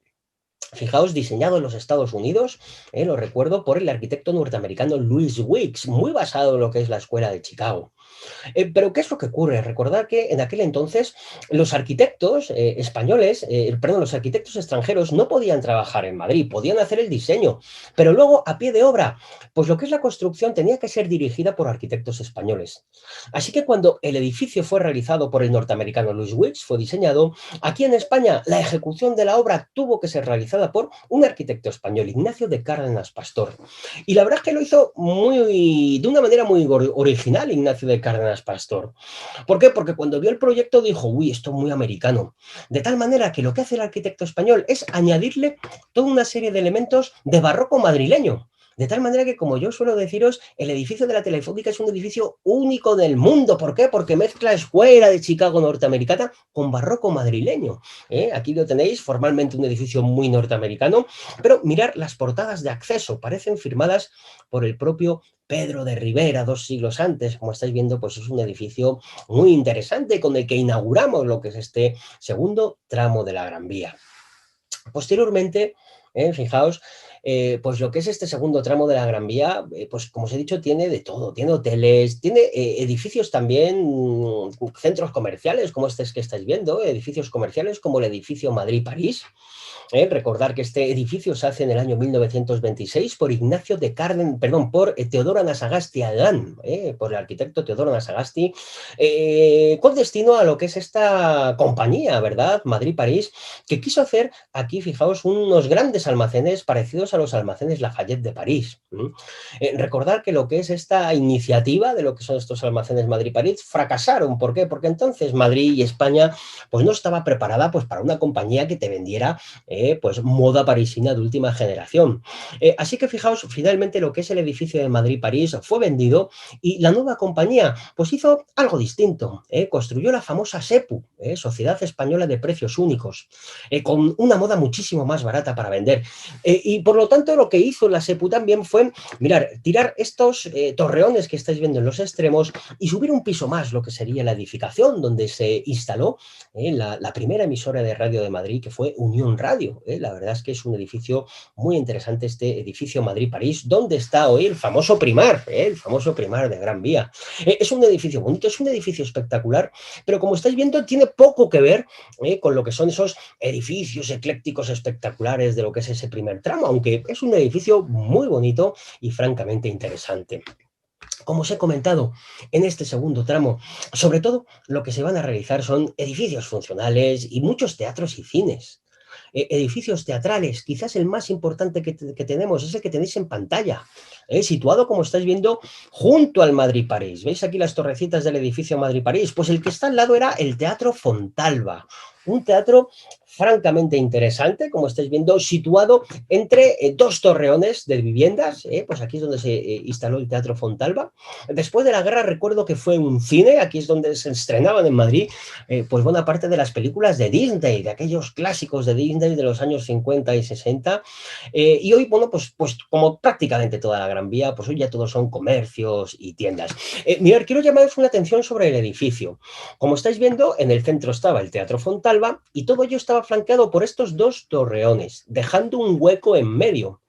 A: fijaos, diseñado en los Estados Unidos, lo recuerdo, por el arquitecto norteamericano Louis Wicks, muy basado en lo que es la escuela de Chicago. Pero ¿qué es lo que ocurre? Recordad que en aquel entonces los arquitectos españoles, perdón, los arquitectos extranjeros no podían trabajar en Madrid, podían hacer el diseño, pero luego a pie de obra, pues lo que es la construcción tenía que ser dirigida por arquitectos españoles. Así que cuando el edificio fue realizado por el norteamericano Louis Wicks, fue diseñado, aquí en España la ejecución de la obra tuvo que ser realizada por un arquitecto español, Ignacio de Cárdenas Pastor. Y la verdad es que lo hizo de una manera muy original Ignacio de Cárdenas Pastor. ¿Por qué? Porque cuando vio el proyecto dijo, uy, esto es muy americano. De tal manera que lo que hace el arquitecto español es añadirle toda una serie de elementos de barroco madrileño. De tal manera que, como yo suelo deciros, el edificio de la Telefónica es un edificio único del mundo. ¿Por qué? Porque mezcla escuela de Chicago norteamericana con barroco madrileño. Aquí lo tenéis, formalmente un edificio muy norteamericano, pero mirar las portadas de acceso, parecen firmadas por el propio Pedro de Rivera, 2 siglos antes. Como estáis viendo, pues es un edificio muy interesante con el que inauguramos lo que es este segundo tramo de la Gran Vía. Posteriormente, fijaos, pues lo que es este segundo tramo de la Gran Vía, pues como os he dicho, tiene de todo, tiene hoteles, tiene edificios también, centros comerciales, como este que estáis viendo, edificios comerciales como el edificio Madrid-París. Recordar que este edificio se hace en el año 1926 por Ignacio de Cárdenas, perdón, por Teodoro Anasagasti Adán, por el arquitecto Teodoro Anasagasti, con destino a lo que es esta compañía, ¿verdad? Madrid-París, que quiso hacer aquí, fijaos, unos grandes almacenes parecidos a los almacenes Lafayette de París. Recordar que lo que es esta iniciativa de lo que son estos almacenes Madrid-París fracasaron. ¿Por qué? Porque entonces Madrid y España pues no estaba preparada pues para una compañía que te vendiera pues moda parisina de última generación. Así que fijaos, finalmente lo que es el edificio de Madrid-París fue vendido y la nueva compañía pues hizo algo distinto. Construyó la famosa SEPU, Sociedad Española de Precios Únicos, con una moda muchísimo más barata para vender. Y por lo tanto lo que hizo la SEPU también fue, mirar, tirar estos torreones que estáis viendo en los extremos y subir un piso más, lo que sería la edificación donde se instaló la primera emisora de radio de Madrid, que fue Unión Radio. La verdad es que es un edificio muy interesante, este edificio Madrid-París, donde está hoy el famoso Primar de Gran Vía. Es un edificio bonito, es un edificio espectacular, pero como estáis viendo, tiene poco que ver con lo que son esos edificios eclécticos espectaculares de lo que es ese primer tramo, aunque es un edificio muy bonito y francamente interesante. Como os he comentado, en este segundo tramo, sobre todo lo que se van a realizar son edificios funcionales y muchos teatros y cines. Edificios teatrales, quizás el más importante que tenemos es el que tenéis en pantalla, situado, como estáis viendo, junto al Madrid-París. ¿Veis aquí las torrecitas del edificio Madrid-París? Pues el que está al lado era el Teatro Fontalba, un teatro francamente interesante, como estáis viendo, situado entre dos torreones de viviendas, pues aquí es donde se instaló el Teatro Fontalba. Después de la guerra recuerdo que fue un cine, aquí es donde se estrenaban en Madrid pues buena parte de las películas de Disney, de aquellos clásicos de Disney de los años 50 y 60, y hoy, bueno, pues como prácticamente toda la Gran Vía, pues hoy ya todos son comercios y tiendas. Mirad, quiero llamaros una atención sobre el edificio. Como estáis viendo, en el centro estaba el Teatro Fontalba y todo ello estaba flanqueado por estos dos torreones, dejando un hueco en medio.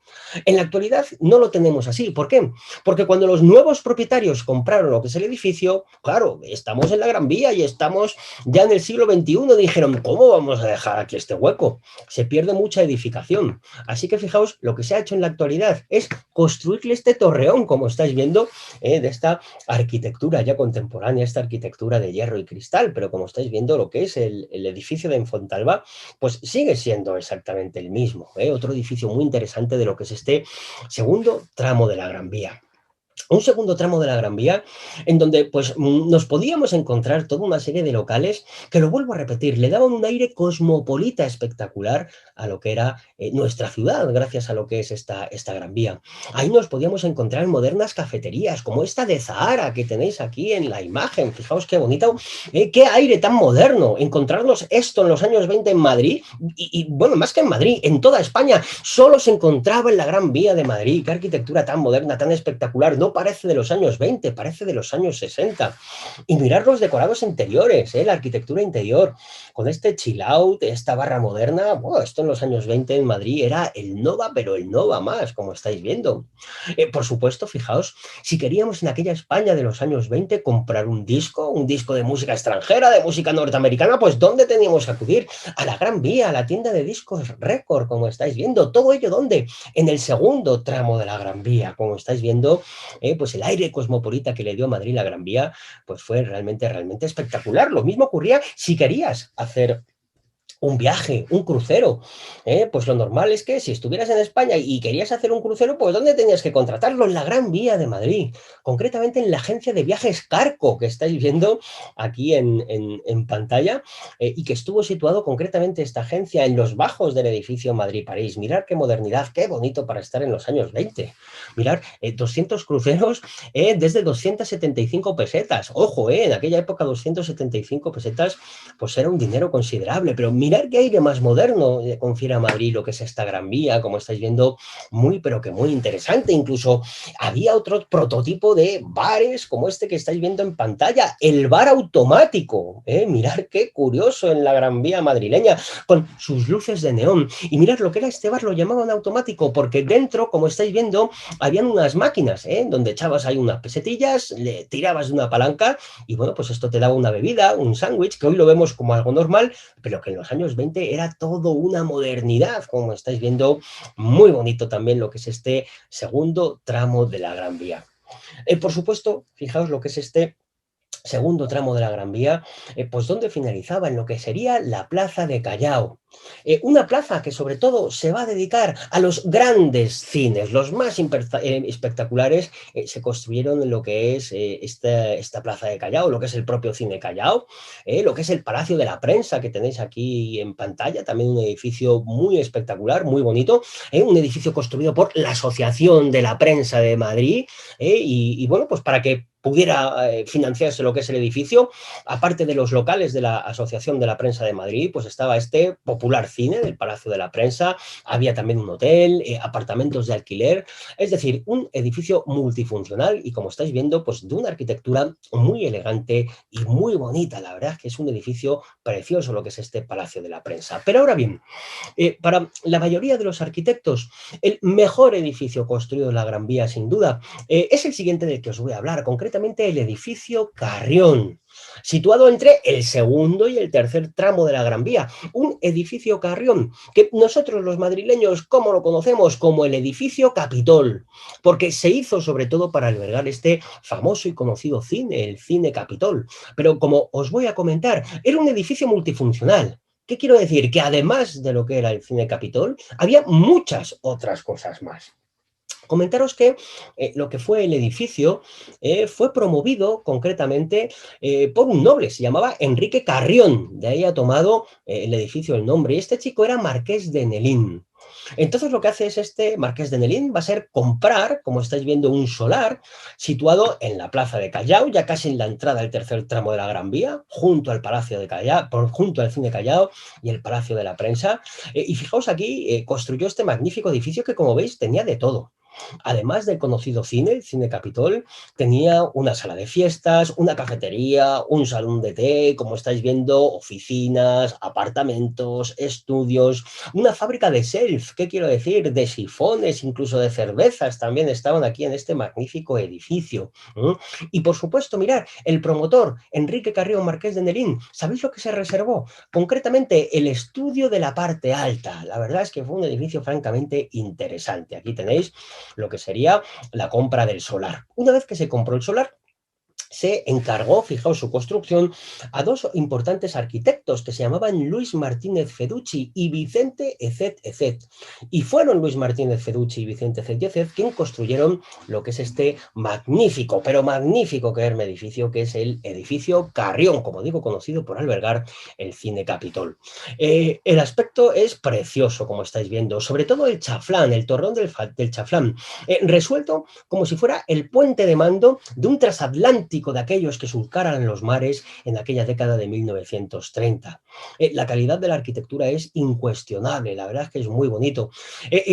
A: En la actualidad no lo tenemos así. ¿Por qué? Porque cuando los nuevos propietarios compraron lo que es el edificio, claro, estamos en la Gran Vía y estamos ya en el siglo XXI, dijeron, ¿cómo vamos a dejar aquí este hueco? Se pierde mucha edificación. Así que fijaos, lo que se ha hecho en la actualidad es construirle este torreón, como estáis viendo, de esta arquitectura ya contemporánea, esta arquitectura de hierro y cristal, pero como estáis viendo, lo que es el edificio de Fontalba, pues sigue siendo exactamente el mismo. Otro edificio muy interesante de lo que es este segundo tramo de la Gran Vía. Un segundo tramo de la Gran Vía en donde pues nos podíamos encontrar toda una serie de locales que, lo vuelvo a repetir, le daban un aire cosmopolita espectacular a lo que era nuestra ciudad, gracias a lo que es esta Gran Vía. Ahí nos podíamos encontrar modernas cafeterías como esta de Zahara que tenéis aquí en la imagen. Fijaos qué bonito, qué aire tan moderno. Encontrarnos esto en los años 20 en Madrid y bueno, más que en Madrid, en toda España, solo se encontraba en la Gran Vía de Madrid. Qué arquitectura tan moderna, tan espectacular. No parece de los años 20, parece de los años 60. Y mirar los decorados interiores, la arquitectura interior, con este chill out, esta barra moderna. Bueno, esto en los años 20 en Madrid era el Nova, pero el Nova más, como estáis viendo. Por supuesto, fijaos, si queríamos en aquella España de los años 20 comprar un disco de música extranjera, de música norteamericana, pues ¿dónde teníamos que acudir? A la Gran Vía, a la tienda de discos Record, como estáis viendo. ¿Todo ello dónde? En el segundo tramo de la Gran Vía, como estáis viendo. Pues el aire cosmopolita que le dio a Madrid la Gran Vía, pues fue realmente, realmente espectacular. Lo mismo ocurría si querías hacer un viaje, un crucero. Pues lo normal es que si estuvieras en España y querías hacer un crucero, pues ¿dónde tenías que contratarlo? En la Gran Vía de Madrid, concretamente en la agencia de viajes Carco, que estáis viendo aquí en pantalla, y que estuvo situado concretamente esta agencia en los bajos del edificio Madrid-París. Mirad qué modernidad, qué bonito para estar en los años 20. Mirad, 200 cruceros desde 275 pesetas. Ojo, en aquella época 275 pesetas pues era un dinero considerable, pero mirar qué aire más moderno confiere a Madrid lo que es esta Gran Vía, como estáis viendo, muy pero que muy interesante. Incluso había otro prototipo de bares como este que estáis viendo en pantalla, el bar automático. Mirar qué curioso en la Gran Vía madrileña, con sus luces de neón. Y mirad lo que era este bar, lo llamaban automático, porque dentro, como estáis viendo, habían unas máquinas, donde echabas ahí unas pesetillas, le tirabas de una palanca y bueno, pues esto te daba una bebida, un sándwich, que hoy lo vemos como algo normal, pero que en los años 20 era todo una modernidad, como estáis viendo, muy bonito también lo que es este segundo tramo de la Gran Vía. Por supuesto, fijaos lo que es este segundo tramo de la Gran Vía, pues donde finalizaba en lo que sería la Plaza de Callao. Una plaza que sobre todo se va a dedicar a los grandes cines, los más espectaculares, se construyeron en lo que es esta Plaza de Callao, lo que es el propio Cine Callao, lo que es el Palacio de la Prensa que tenéis aquí en pantalla, también un edificio muy espectacular, muy bonito, un edificio construido por la Asociación de la Prensa de Madrid, y bueno, pues para que pudiera financiarse lo que es el edificio, aparte de los locales de la Asociación de la Prensa de Madrid, pues estaba este popular cine del Palacio de la Prensa, había también un hotel, apartamentos de alquiler, es decir, un edificio multifuncional y, como estáis viendo, pues de una arquitectura muy elegante y muy bonita. La verdad es que es un edificio precioso lo que es este Palacio de la Prensa. Pero ahora bien, para la mayoría de los arquitectos, el mejor edificio construido en la Gran Vía, sin duda, es el siguiente del que os voy a hablar, concretamente el edificio Carrión, situado entre el segundo y el tercer tramo de la Gran Vía. Un edificio Carrión que nosotros los madrileños, ¿cómo lo conocemos? Como el edificio Capitol, porque se hizo sobre todo para albergar este famoso y conocido cine, el Cine Capitol. Pero como os voy a comentar, era un edificio multifuncional. ¿Qué quiero decir? Que además de lo que era el Cine Capitol, había muchas otras cosas más. Comentaros que lo que fue el edificio fue promovido concretamente por un noble, se llamaba Enrique Carrión, de ahí ha tomado el edificio el nombre, y este chico era Marqués de Nelín. Entonces lo que hace es este Marqués de Nelín va a ser comprar, como estáis viendo, un solar situado en la Plaza de Callao, ya casi en la entrada del tercer tramo de la Gran Vía, junto al Palacio de Callao, junto al Cine Callao y el Palacio de la Prensa. Y fijaos aquí, construyó este magnífico edificio que, como veis, tenía de todo. además del conocido cine, el Cine Capitol, tenía una sala de fiestas, una cafetería, un salón de té, como estáis viendo, oficinas, apartamentos, estudios, una fábrica de self, ¿qué quiero decir? De sifones, incluso de cervezas, también estaban aquí en este magnífico edificio. Y por supuesto, mirad, el promotor, Enrique Carrión Marqués de Nelín, ¿sabéis lo que se reservó? Concretamente, el estudio de la parte alta. La verdad es que fue un edificio francamente interesante. Aquí tenéis lo que sería la compra del solar. Una vez que se compró el solar, se encargó, fijaos, su construcción a dos importantes arquitectos que se llamaban Luis Martínez Feducci y Vicente Ezet Ezet. Y fueron Luis Martínez Feducci y Vicente Ezet Ezet quien construyeron lo que es este magnífico, pero magnífico edificio, que es el edificio Carrión, como digo, conocido por albergar el Cine Capitol. El aspecto es precioso, como estáis viendo, sobre todo el chaflán, el torreón del chaflán, resuelto como si fuera el puente de mando de un transatlántico de aquellos que surcaran los mares en aquella década de 1930. La calidad de la arquitectura es incuestionable, la verdad es que es muy bonito.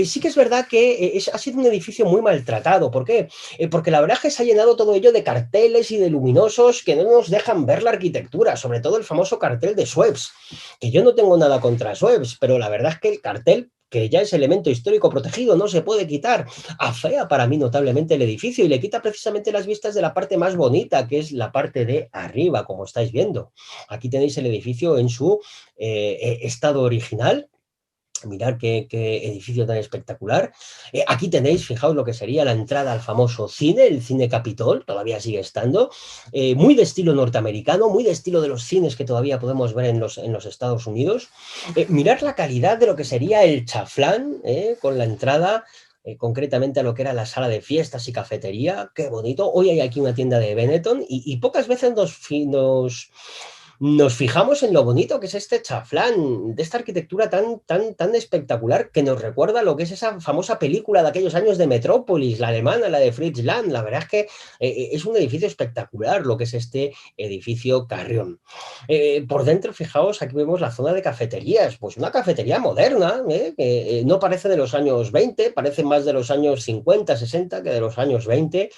A: Sí que es verdad que ha sido un edificio muy maltratado. ¿Por qué? Porque la verdad es que se ha llenado todo ello de carteles y de luminosos que no nos dejan ver la arquitectura, sobre todo el famoso cartel de Sueps, que yo no tengo nada contra Sueps, pero la verdad es que el cartel, que ya es elemento histórico protegido, no se puede quitar, afea para mí notablemente el edificio y le quita precisamente las vistas de la parte más bonita, que es la parte de arriba, como estáis viendo. Aquí tenéis el edificio en su estado original. Mirad qué edificio tan espectacular. Aquí tenéis, fijaos lo que sería la entrada al famoso cine, el Cine Capitol, todavía sigue estando, muy de estilo norteamericano, muy de estilo de los cines que todavía podemos ver en los Estados Unidos. Mirad la calidad de lo que sería el chaflán, con la entrada, concretamente a lo que era la sala de fiestas y cafetería. Qué bonito. Hoy hay aquí una tienda de Benetton y pocas veces nos fijamos en lo bonito que es este chaflán, de esta arquitectura tan espectacular, que nos recuerda lo que es esa famosa película de aquellos años de Metrópolis, la alemana, la de Fritz Lang. La verdad es que es un edificio espectacular lo que es este edificio Carrión. Por dentro, fijaos, aquí vemos la zona de cafeterías, pues una cafetería moderna, que no parece de los años 20, parece más de los años 50, 60 que de los años 20,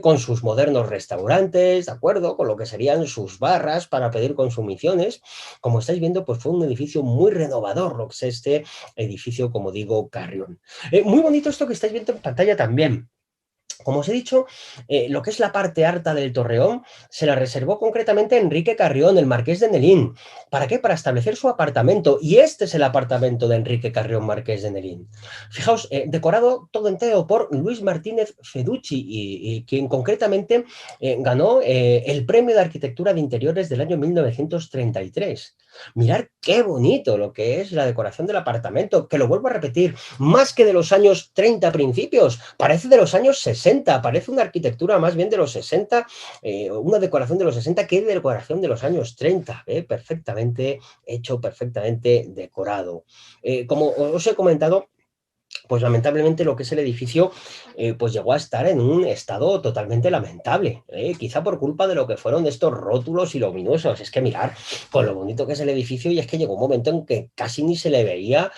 A: con sus modernos restaurantes, ¿de acuerdo? Con lo que serían sus barras para pedir consumiciones. Como estáis viendo, pues fue un edificio muy renovador, lo que es este edificio, como digo, Carrión. Muy bonito esto que estáis viendo en pantalla también. Como os he dicho, lo que es la parte alta del torreón se la reservó concretamente Enrique Carrión, el marqués de Nelín. ¿Para qué? Para establecer su apartamento. Y este es el apartamento de Enrique Carrión, marqués de Nelín. Fijaos, decorado todo entero por Luis Martínez Feducci, y quien concretamente ganó el Premio de Arquitectura de Interiores del año 1933. Mirad qué bonito lo que es la decoración del apartamento, que lo vuelvo a repetir, más que de los años 30 principios, parece de los años 60, parece una arquitectura más bien de los 60, una decoración de los 60 que de decoración de los años 30, perfectamente hecho, perfectamente decorado. Como os he comentado, pues lamentablemente lo que es el edificio pues llegó a estar en un estado totalmente lamentable, quizá por culpa de lo que fueron estos rótulos y luminosos. Es que mirar con lo bonito que es el edificio, y es que llegó un momento en que casi ni se le veía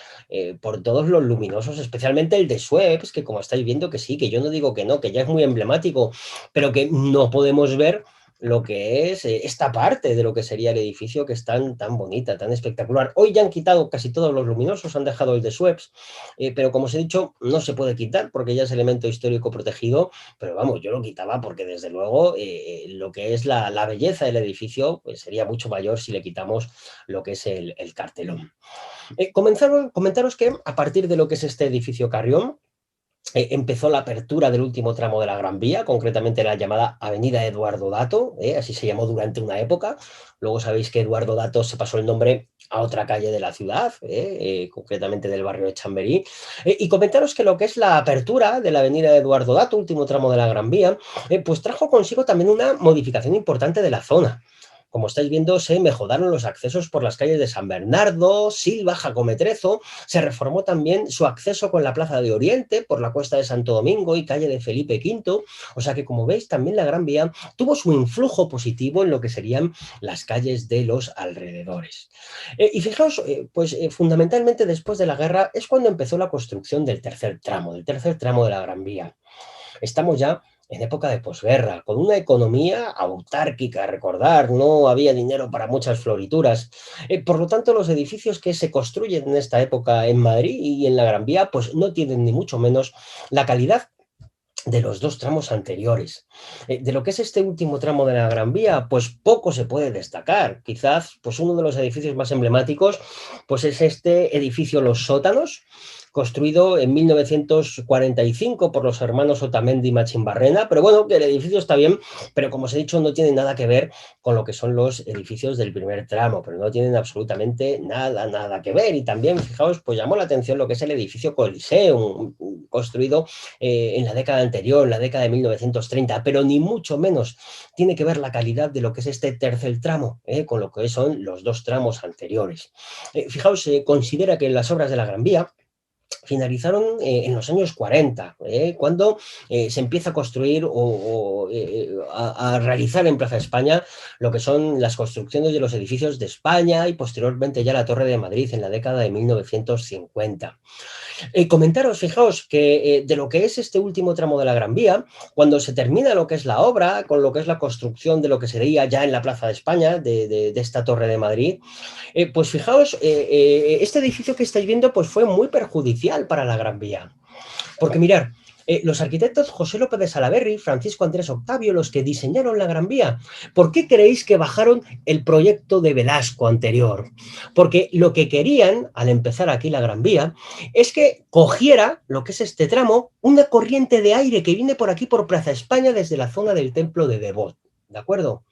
A: por todos los luminosos, especialmente el de Suez, que como estáis viendo que sí, que yo no digo que no, que ya es muy emblemático, pero que no podemos ver lo que es esta parte de lo que sería el edificio, que es tan bonita, tan espectacular. Hoy ya han quitado casi todos los luminosos, han dejado el de Suez, pero como os he dicho, no se puede quitar porque ya es elemento histórico protegido, pero vamos, yo lo quitaba porque desde luego lo que es la belleza del edificio pues sería mucho mayor si le quitamos lo que es el cartelón. Comentaros que a partir de lo que es este edificio Carrión, empezó la apertura del último tramo de la Gran Vía, concretamente la llamada Avenida Eduardo Dato, así se llamó durante una época. Luego sabéis que Eduardo Dato se pasó el nombre a otra calle de la ciudad, concretamente del barrio de Chamberí. Y comentaros que lo que es la apertura de la Avenida Eduardo Dato, último tramo de la Gran Vía, pues trajo consigo también una modificación importante de la zona. como estáis viendo, se mejoraron los accesos por las calles de San Bernardo, Silva, Jacometrezo, se reformó también su acceso con la Plaza de Oriente por la Cuesta de Santo Domingo y calle de Felipe V, o sea que como veis también la Gran Vía tuvo su influjo positivo en lo que serían las calles de los alrededores. Y fijaos, fundamentalmente después de la guerra es cuando empezó la construcción del tercer tramo de la Gran Vía. Estamos ya en época de posguerra, con una economía autárquica, recordar, no había dinero para muchas florituras. Por lo tanto, los edificios que se construyen en esta época en Madrid y en la Gran Vía, pues no tienen ni mucho menos la calidad de los dos tramos anteriores. De lo que es este último tramo de la Gran Vía, pues poco se puede destacar. Quizás pues uno de los edificios más emblemáticos pues es este edificio Los Sótanos, construido en 1945 por los hermanos Otamendi y Machimbarrena, pero bueno, que el edificio está bien, pero como os he dicho, no tiene nada que ver con lo que son los edificios del primer tramo, pero no tienen absolutamente nada que ver. Y también, fijaos, pues llamó la atención lo que es el edificio Coliseum, construido en la década anterior, en la década de 1930, pero ni mucho menos tiene que ver la calidad de lo que es este tercer tramo, con lo que son los dos tramos anteriores. Fijaos, se considera que las obras de la Gran Vía finalizaron en los años 40, cuando se empieza a construir a realizar en Plaza España lo que son las construcciones de los edificios de España y posteriormente ya la Torre de Madrid en la década de 1950. Comentaros, fijaos, que de lo que es este último tramo de la Gran Vía, cuando se termina lo que es la obra, con lo que es la construcción de lo que sería ya en la Plaza de España, de esta Torre de Madrid, pues fijaos, este edificio que estáis viendo pues fue muy perjudicial para la Gran Vía. Porque mirar, los arquitectos José López de Salaberry, Francisco Andrés Octavio, los que diseñaron la Gran Vía, ¿por qué creéis que bajaron el proyecto de Velasco anterior? Porque lo que querían, al empezar aquí la Gran Vía, es que cogiera lo que es este tramo, una corriente de aire que viene por aquí por Plaza España desde la zona del Templo de Devot. ¿De acuerdo?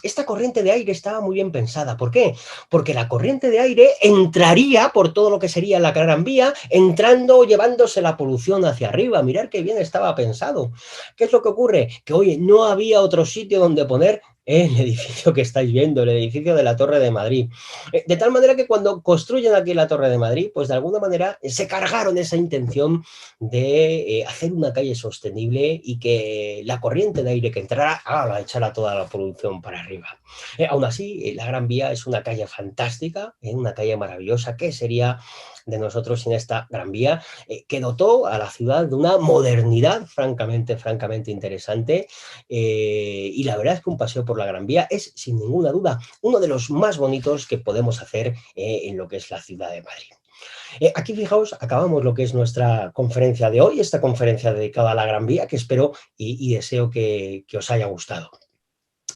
A: Esta corriente de aire estaba muy bien pensada. ¿Por qué? Porque la corriente de aire entraría por todo lo que sería la Gran Vía, entrando, llevándose la polución hacia arriba. Mirad qué bien estaba pensado. ¿Qué es lo que ocurre? Que, oye, no había otro sitio donde poner el edificio que estáis viendo, el edificio de la Torre de Madrid. De tal manera que cuando construyen aquí la Torre de Madrid, pues de alguna manera se cargaron esa intención de hacer una calle sostenible y que la corriente de aire que entrara, la echara toda la producción para arriba. Aún así, la Gran Vía es una calle fantástica, una calle maravillosa. ¿Qué sería de nosotros sin esta Gran Vía? Que dotó a la ciudad de una modernidad francamente interesante. Y la verdad es que un paseo por la Gran Vía es, sin ninguna duda, uno de los más bonitos que podemos hacer en lo que es la ciudad de Madrid. Aquí, fijaos, acabamos lo que es nuestra conferencia de hoy, esta conferencia dedicada a la Gran Vía, que espero y deseo que os haya gustado.